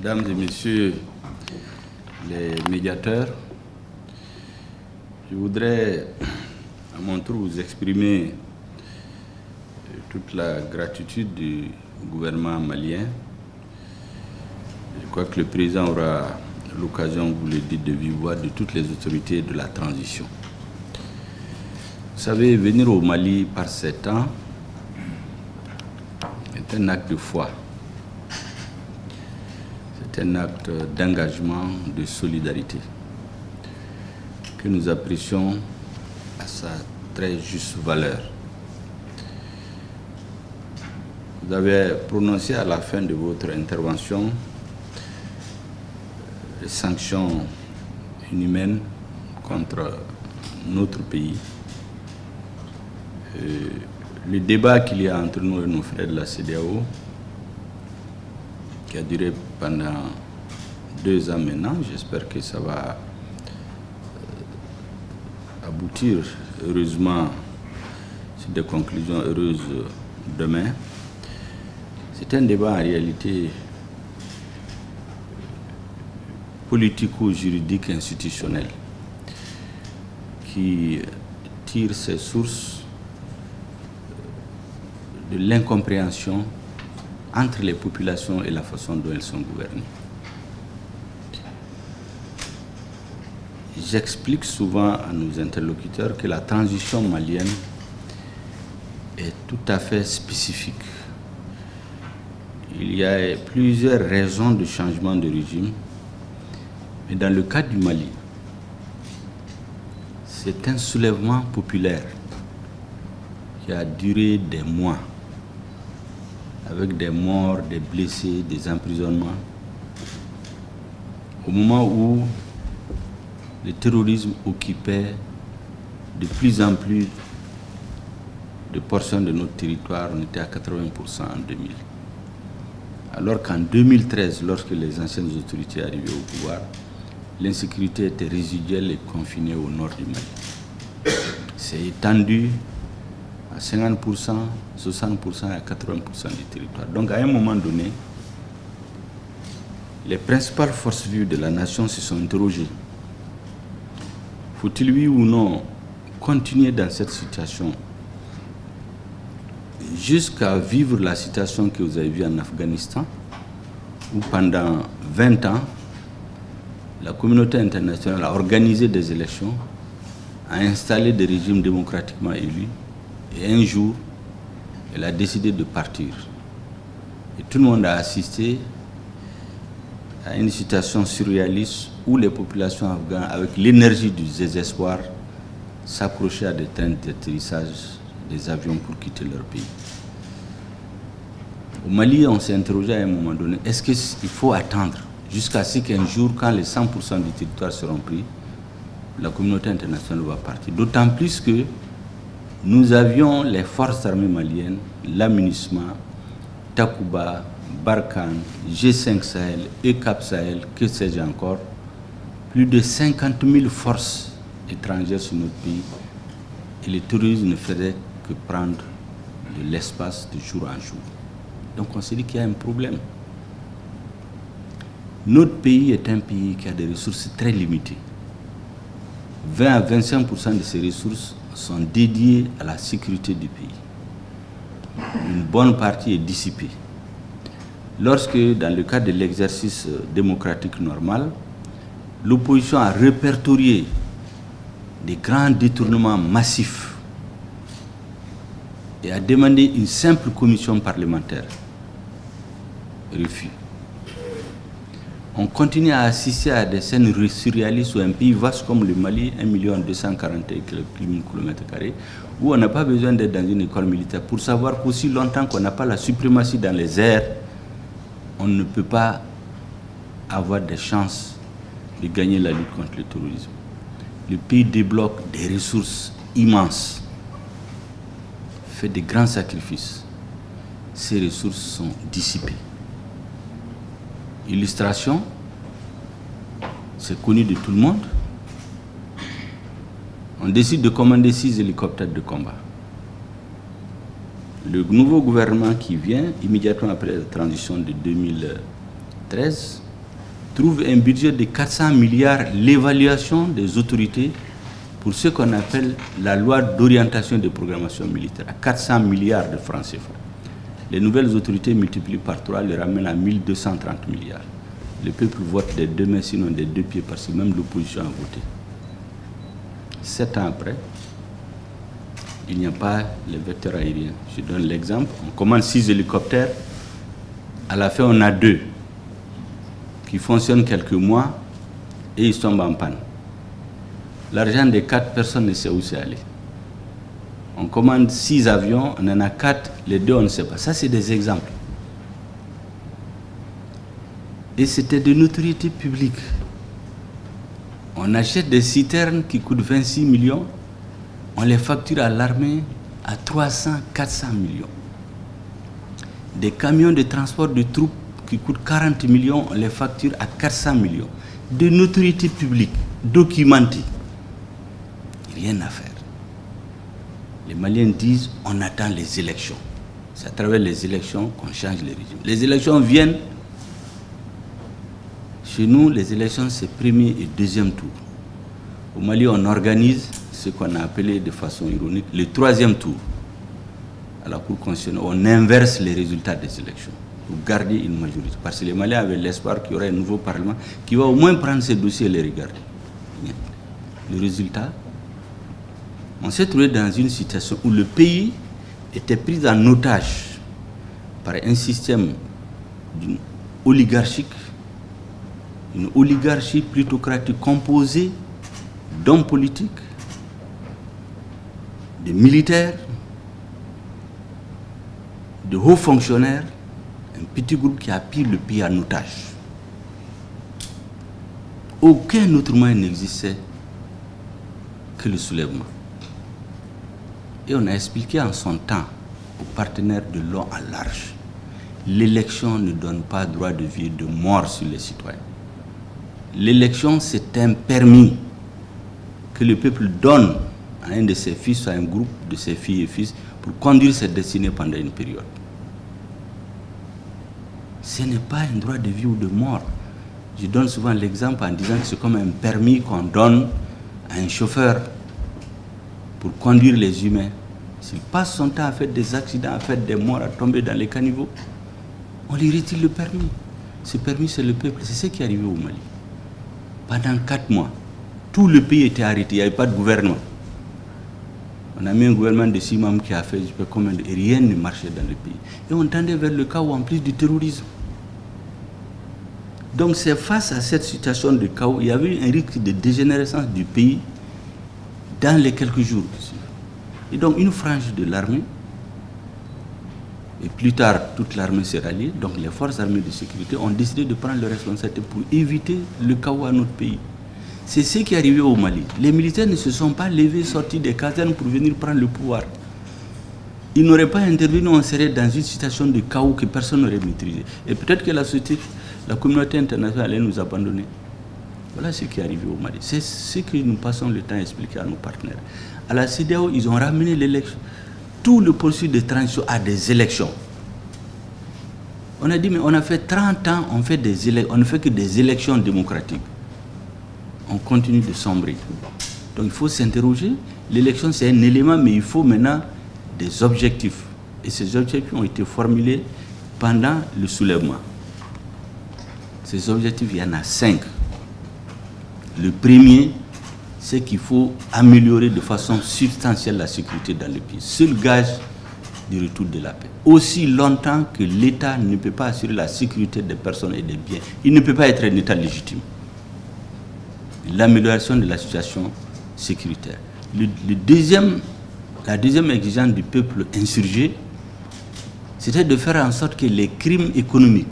Mesdames et Messieurs les médiateurs, je voudrais à mon tour vous exprimer toute la gratitude du gouvernement malien. Je crois que le président aura l'occasion, vous le dites de vive voix, de toutes les autorités de la transition. Vous savez, venir au Mali par 7 ans est un acte de foi. C'est un acte d'engagement, de solidarité que nous apprécions à sa très juste valeur. Vous avez prononcé à la fin de votre intervention les sanctions inhumaines contre notre pays. Le débat qu'il y a entre nous et nos frères de la CEDEAO, qui a duré pendant 2 ans maintenant, j'espère que ça va aboutir heureusement sur des conclusions heureuses demain. C'est un débat en réalité politico-juridique institutionnel qui tire ses sources de l'incompréhension entre les populations et la façon dont elles sont gouvernées. J'explique souvent à nos interlocuteurs que la transition malienne est tout à fait spécifique. Il y a plusieurs raisons de changement de régime, mais dans le cas du Mali, c'est un soulèvement populaire qui a duré des mois, avec des morts, des blessés, des emprisonnements, au moment où le terrorisme occupait de plus en plus de portions de notre territoire. On était à 80% en 2000. Alors qu'en 2013, lorsque les anciennes autorités arrivaient au pouvoir, l'insécurité était résiduelle et confinée au nord du Mali. C'est étendu à 50%, 60% et à 80% du territoire. Donc à un moment donné, les principales forces vives de la nation se sont interrogées. Faut-il, oui ou non, continuer dans cette situation jusqu'à vivre la situation que vous avez vue en Afghanistan, où pendant 20 ans, la communauté internationale a organisé des élections, a installé des régimes démocratiquement élus, et un jour, elle a décidé de partir. Et tout le monde a assisté à une situation surréaliste où les populations afghanes, avec l'énergie du désespoir, s'approchaient à des trains d'atterrissage des avions pour quitter leur pays. Au Mali, on s'est interrogé à un moment donné, est-ce qu'il faut attendre jusqu'à ce qu'un jour, quand les 100% du territoire seront pris, la communauté internationale va partir. D'autant plus que nous avions les forces armées maliennes, l'AMINUSMA, Takuba, Barkhane, G5 Sahel, ECAP Sahel, que sais-je encore, plus de 50 000 forces étrangères sur notre pays. Et le terrorisme ne faisait que prendre de l'espace de jour en jour. Donc on s'est dit qu'il y a un problème. Notre pays est un pays qui a des ressources très limitées. 20 à 25% de ces ressources sont dédiées à la sécurité du pays. Une bonne partie est dissipée. Lorsque, dans le cadre de l'exercice démocratique normal, l'opposition a répertorié des grands détournements massifs et a demandé une simple commission parlementaire, refus. On continue à assister à des scènes surréalistes où un pays vaste comme le Mali, 1 240 km², où on n'a pas besoin d'être dans une école militaire pour savoir qu'aussi longtemps qu'on n'a pas la suprématie dans les airs, on ne peut pas avoir des chances de gagner la lutte contre le terrorisme. Le pays débloque des ressources immenses, fait de grands sacrifices. Ces ressources sont dissipées. Illustration, c'est connu de tout le monde. On décide de commander 6 hélicoptères de combat. Le nouveau gouvernement qui vient, immédiatement après la transition de 2013, trouve un budget de 400 milliards l'évaluation des autorités pour ce qu'on appelle la loi d'orientation de programmation militaire, à 400 milliards de francs CFA. Les nouvelles autorités multipliées par 3 les ramènent à 1230 milliards. Le peuple vote des deux mains, sinon des deux pieds, parce que même l'opposition a voté. 7 ans après, il n'y a pas les vecteurs aériens. Je donne l'exemple. On commande 6 hélicoptères. À la fin, on a 2 qui fonctionnent quelques mois et ils tombent en panne. L'argent des 4 personnes ne sait où c'est allé. On commande 6 avions, on en a 4, les 2 on ne sait pas. Ça, c'est des exemples. Et c'était de notoriété publique. On achète des citernes qui coûtent 26 millions, on les facture à l'armée à 300, 400 millions. Des camions de transport de troupes qui coûtent 40 millions, on les facture à 400 millions. De notoriété publique, documentée. Rien à faire. Les Maliens disent, on attend les élections. C'est à travers les élections qu'on change les régimes. Les élections viennent. Chez nous, les élections, c'est premier et deuxième tour. Au Mali, on organise ce qu'on a appelé de façon ironique le troisième tour. À la Cour constitutionnelle, on inverse les résultats des élections pour garder une majorité. Parce que les Maliens avaient l'espoir qu'il y aurait un nouveau Parlement qui va au moins prendre ces dossiers et les regarder. Le résultat, on s'est trouvé dans une situation où le pays était pris en otage par un système oligarchique, une oligarchie plutocratique composée d'hommes politiques, de militaires, de hauts fonctionnaires, un petit groupe qui a pris le pays en otage. Aucun autre moyen n'existait que le soulèvement. Et on a expliqué en son temps aux partenaires de long en large, l'élection ne donne pas droit de vie et de mort sur les citoyens. L'élection, c'est un permis que le peuple donne à un de ses fils, à un groupe de ses filles et fils, pour conduire cette destinée pendant une période. Ce n'est pas un droit de vie ou de mort. Je donne souvent l'exemple en disant que c'est comme un permis qu'on donne à un chauffeur pour conduire les humains. S'il passe son temps à faire des accidents, à faire des morts, à tomber dans les caniveaux, on lui retire le permis. Ce permis, c'est le peuple. C'est ce qui est arrivé au Mali. Pendant 4 mois, tout le pays était arrêté. Il n'y avait pas de gouvernement. On a mis un gouvernement de 6 membres qui a fait, je sais pas combien, et rien ne marchait dans le pays. Et on tendait vers le chaos en plus du terrorisme. Donc c'est face à cette situation de chaos, il y avait un risque de dégénérescence du pays dans les quelques jours. Et donc une frange de l'armée, et plus tard toute l'armée s'est ralliée, donc les forces armées de sécurité ont décidé de prendre leurs responsabilités pour éviter le chaos à notre pays. C'est ce qui est arrivé au Mali. Les militaires ne se sont pas levés, sortis des casernes pour venir prendre le pouvoir. Ils n'auraient pas intervenu, on serait dans une situation de chaos que personne n'aurait maîtrisé. Et peut-être que la société, la communauté internationale allait nous abandonner. Voilà ce qui est arrivé au Mali. C'est ce que nous passons le temps à expliquer à nos partenaires. À la CEDEAO, ils ont ramené l'élection. Tout le processus de transition à des élections. On a dit, mais on a fait 30 ans, on ne fait que des élections démocratiques. On continue de sombrer. Donc il faut s'interroger. L'élection, c'est un élément, mais il faut maintenant des objectifs. Et ces objectifs ont été formulés pendant le soulèvement. Ces objectifs, il y en a 5. Le premier, c'est qu'il faut améliorer de façon substantielle la sécurité dans le pays. Seul gage du retour de la paix. Aussi longtemps que l'État ne peut pas assurer la sécurité des personnes et des biens, il ne peut pas être un État légitime. L'amélioration de la situation sécuritaire. La deuxième exigence du peuple insurgé, c'était de faire en sorte que les crimes économiques,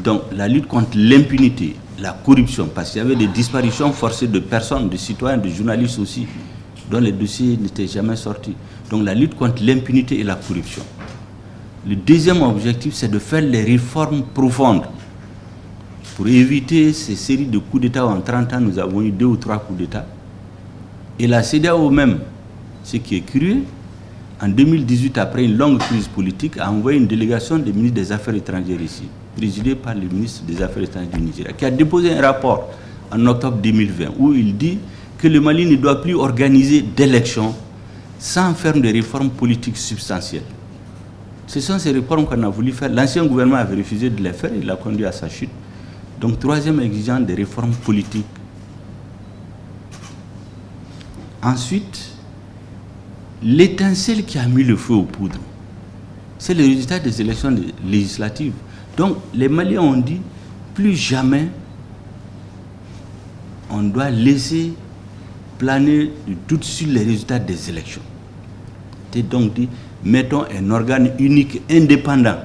donc la lutte contre l'impunité, la corruption, parce qu'il y avait des disparitions forcées de personnes, de citoyens, de journalistes aussi, dont les dossiers n'étaient jamais sortis. Donc la lutte contre l'impunité et la corruption. Le deuxième objectif, c'est de faire les réformes profondes pour éviter ces séries de coups d'État. En 30 ans, nous avons eu 2 ou 3 coups d'État. Et la CEDEAO même, ce qui est curieux, en 2018, après une longue crise politique, a envoyé une délégation des ministres des Affaires étrangères ici, présidée par le ministre des Affaires étrangères du Nigeria, qui a déposé un rapport en octobre 2020, où il dit que le Mali ne doit plus organiser d'élections sans faire des réformes politiques substantielles. Ce sont ces réformes qu'on a voulu faire. L'ancien gouvernement avait refusé de les faire, il l'a conduit à sa chute. Donc, troisième exigence, des réformes politiques. Ensuite, l'étincelle qui a mis le feu aux poudres, c'est le résultat des élections législatives. Donc, les Maliens ont dit, plus jamais on doit laisser planer le doute sur les résultats des élections. C'est donc dit, mettons un organe unique, indépendant,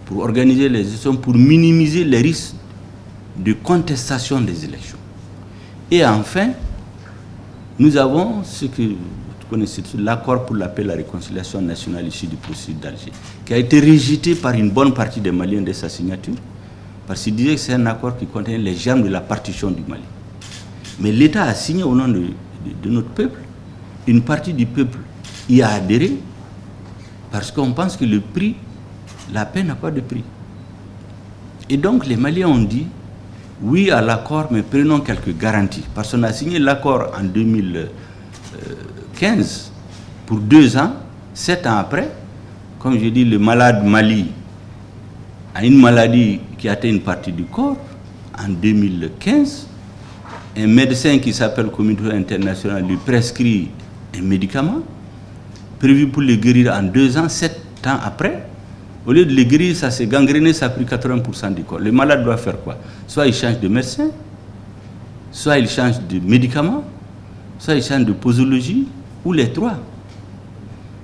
pour organiser les élections, pour minimiser les risques de contestation des élections. Et enfin, nous avons ce que vous connaissez, l'accord pour la paix et la réconciliation nationale issu du processus d'Alger, qui a été rejeté par une bonne partie des Maliens dès sa signature, parce qu'il disait que c'est un accord qui contient les germes de la partition du Mali. Mais l'État a signé au nom de notre peuple. Une partie du peuple y a adhéré parce qu'on pense que le prix, la paix n'a pas de prix. Et donc les Maliens ont dit oui à l'accord, mais prenons quelques garanties. Parce qu'on a signé l'accord en 2015 pour 2 ans, 7 ans après. Comme je dis, le malade Mali a une maladie qui atteint une partie du corps. En 2015, un médecin qui s'appelle Communauté internationale lui prescrit un médicament prévu pour le guérir en 2 ans, 7 ans après. Au lieu de le guérir, ça s'est gangréné, ça a pris 80% du corps. Le malade doit faire quoi? Soit il change de médecin, soit il change de médicament, soit il change de posologie, ou les trois.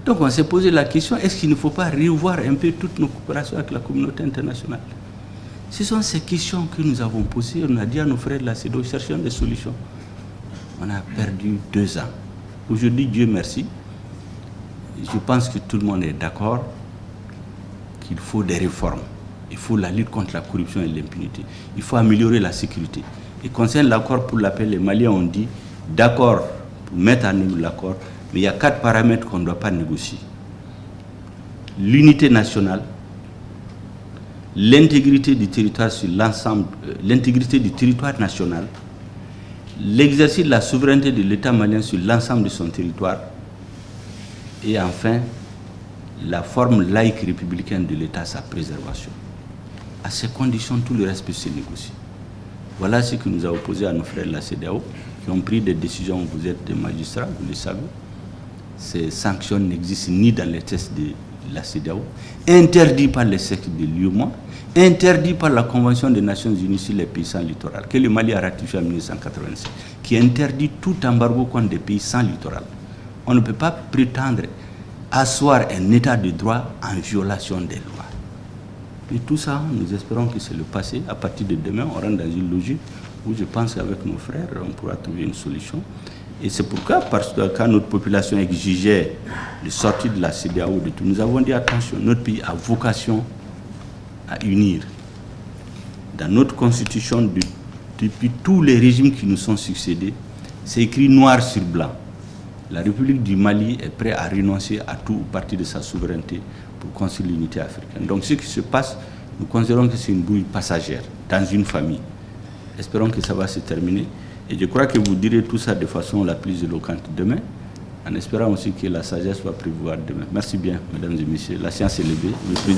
Donc on s'est posé la question, est-ce qu'il ne faut pas revoir un peu toutes nos coopérations avec la communauté internationale? Ce sont ces questions que nous avons posées. On a dit à nos frères de la CEDEAO, cherchons des solutions. On a perdu 2 ans. Aujourd'hui, Dieu merci, je pense que tout le monde est d'accord qu'il faut des réformes. Il faut la lutte contre la corruption et l'impunité. Il faut améliorer la sécurité. Et concernant l'accord pour la paix, les Maliens ont dit d'accord pour mettre en œuvre l'accord, mais il y a 4 paramètres qu'on ne doit pas négocier. L'unité nationale, l'intégrité du territoire sur l'ensemble, l'intégrité du territoire national, l'exercice de la souveraineté de l'État malien sur l'ensemble de son territoire, et enfin, la forme laïque républicaine de l'État, sa préservation. À ces conditions, tout le reste peut se négocier. Voilà ce que nous avons posé à nos frères de la CEDEAO, qui ont pris des décisions. Vous êtes des magistrats, vous le savez. Ces sanctions n'existent ni dans les textes de la CEDEAO, interdits par les sectes de l'UEMOA, interdits par la Convention des Nations Unies sur les pays sans littoral, que le Mali a ratifié en 1987, qui interdit tout embargo contre des pays sans littoral. On ne peut pas prétendre asseoir un état de droit en violation des lois. Et tout ça, nous espérons que c'est le passé. À partir de demain, on rentre dans une logique où je pense qu'avec nos frères, on pourra trouver une solution. Et c'est pourquoi, parce que quand notre population exigeait de sortir de la CEDEAO, de tout, nous avons dit attention, notre pays a vocation à unir. Dans notre constitution, depuis tous les régimes qui nous sont succédés, c'est écrit noir sur blanc. La République du Mali est prête à renoncer à tout partie de sa souveraineté pour construire l'unité africaine. Donc ce qui se passe, nous considérons que c'est une bouille passagère dans une famille. Espérons que ça va se terminer. Et je crois que vous direz tout ça de façon la plus éloquente demain, en espérant aussi que la sagesse va prévoir demain. Merci bien, mesdames et messieurs. La séance est levée.